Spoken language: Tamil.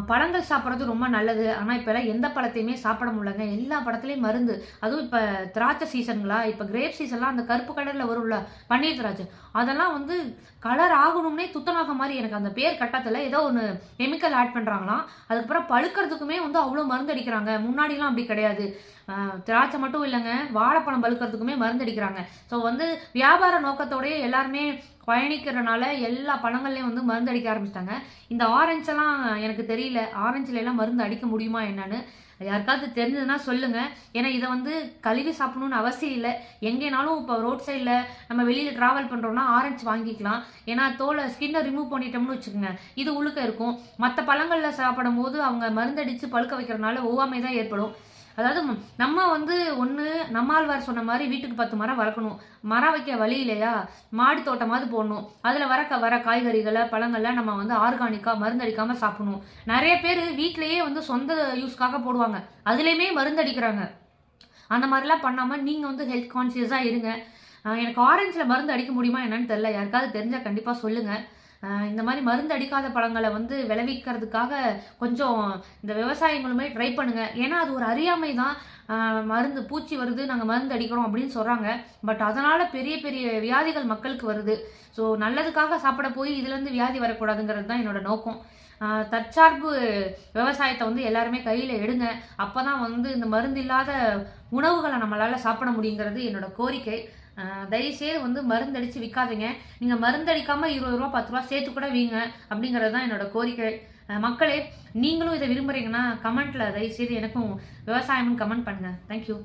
பழங்கள் சாப்பிட்றது ரொம்ப நல்லது. ஆனா, இப்பலாம் எந்த பழத்தையுமே சாப்பிட முடியலங்க. எல்லா பழத்துலயும் மருந்து. அதுவும் இப்ப திராட்சை சீசன்ங்களா, இப்ப கிரேப் சீசன்லாம் அந்த கருப்பு கலர்ல வரும்ல, பன்னீர் திராட்சை. அதெல்லாம் வந்து கலர் ஆகணும்னே துத்தநாகம் மாரி எனக்கு அந்த பேர் கட்டத்துல ஏதோ ஒண்ணு கெமிக்கல் ஆட் பண்றாங்களாம். அதுக்கப்புறம் பழுக்கறதுக்குமே வந்து அவ்ளோ மருந்து அடிக்கிறாங்க. முன்னாடிலாம் அப்படி கிடையாது. திராட்சை மட்டும் இல்லங்க, வாழைப்பழம் பழுக்கறதுக்குமே மருந்து அடிக்கிறாங்க. ஸோ வந்து வியாபார நோக்கத்தோடயே எல்லாருமே பயணிக்கிறனால எல்லா பழங்கள்லயும் வந்து மருந்து அடிக்க ஆரம்பிச்சுட்டாங்க. இந்த ஆரஞ்செல்லாம் எனக்கு தெரியல. ஆரஞ்சுல எல்லாம் மருந்து அடிக்க முடியுமா என்னன்னு? யாருக்காவது தெரிஞ்சதுன்னா சொல்லுங்க. ஏன்னா இத வந்து கழுவி சாப்பிடணும்னு அவசியம் இல்ல. எங்கேனாலும் இப்போ ரோட் சைட்ல நம்ம வெளியில டிராவல் பண்றோம்னா ஆரஞ்சு வாங்கிக்கலாம். ஏன்னா ஸ்கின்ன ரிமூவ் பண்ணிட்டோம்னு வச்சுக்கோங்க. இது உள்ளுக்க இருக்கும். மத்த பழங்கள்ல சாப்பிடும்போது அவங்க மருந்தடிச்சு பழுக்க வைக்கிறனால ஒவ்வாமை தான் ஏற்படும். அதாவது நம்ம வந்து ஒண்ணு நம்மாழ்வார் சொன்ன மாரி வீட்டுக்கு 10 மரம் வளர்க்கணும். மரம் வைக்க வழி இல்லையா? மாடி தோட்டமாவது போடணும். அதுல வர காய்கறிகள, பழங்கள நம்ம வந்து ஆர்கானிக்கா மருந்தடிக்காம சாப்பிடணும். நெறைய பேரு வீட்லயே வந்து சொந்த யூஸ்க்காக போடுவாங்க. அதுலயுமே மருந்தடிக்கிறாங்க. அந்த மாரிலாம் பண்ணாம நீங்க வந்து ஹெல்த் கான்ஷியஸா இருங்க. எனக்கு ஆரஞ்சுல மருந்து அடிக்க முடியுமா என்னன்னு தெரியல. யாருக்காவது தெரிஞ்சா கண்டிப்பா சொல்லுங்க. இந்த மாரி மருந்து அடிக்காத பழங்கள வந்து விளைவிக்கிறதுக்காக கொஞ்சம் இந்த விவசாயிங்களுமே ட்ரை பண்ணுங்க. ஏன்னா, அது ஒரு அறியாமை தான். மருந்து பூச்சி வருது, நாங்க மருந்து அடிக்கிறோம் அப்படின்னு சொல்றாங்க. பட் அதனால பெரிய பெரிய வியாதிகள் மக்களுக்கு வருது. ஸோ நல்லதுக்காக சாப்பிட போய் இதுலேருந்து வியாதி வரக்கூடாதுங்கிறது தான் என்னோட நோக்கம். தற்சார்பு விவசாயத்த வந்து எல்லாருமே கையில எடுங்க. அப்பதான் வந்து இந்த மருந்து இல்லாத உணவுகள நம்மளால சாப்பிட முடியுங்கிறது என்னோட கோரிக்கை. தயவுசெய்து வந்து மருந்தடிச்சு விக்காதீங்க. நீங்க மருந்தடிக்காம ரூ. 20 ரூ. 10 சேர்த்து கூட வீங்க. அப்படிங்கிறது தான் என்னோட கோரிக்கை. மக்களே, நீங்களும் இத விரும்புறீங்கன்னா, கமெண்ட்ல தயவுசெய்து எனக்கும் விவசாயம்னு கமெண்ட் பண்ணுங்க. Thank you.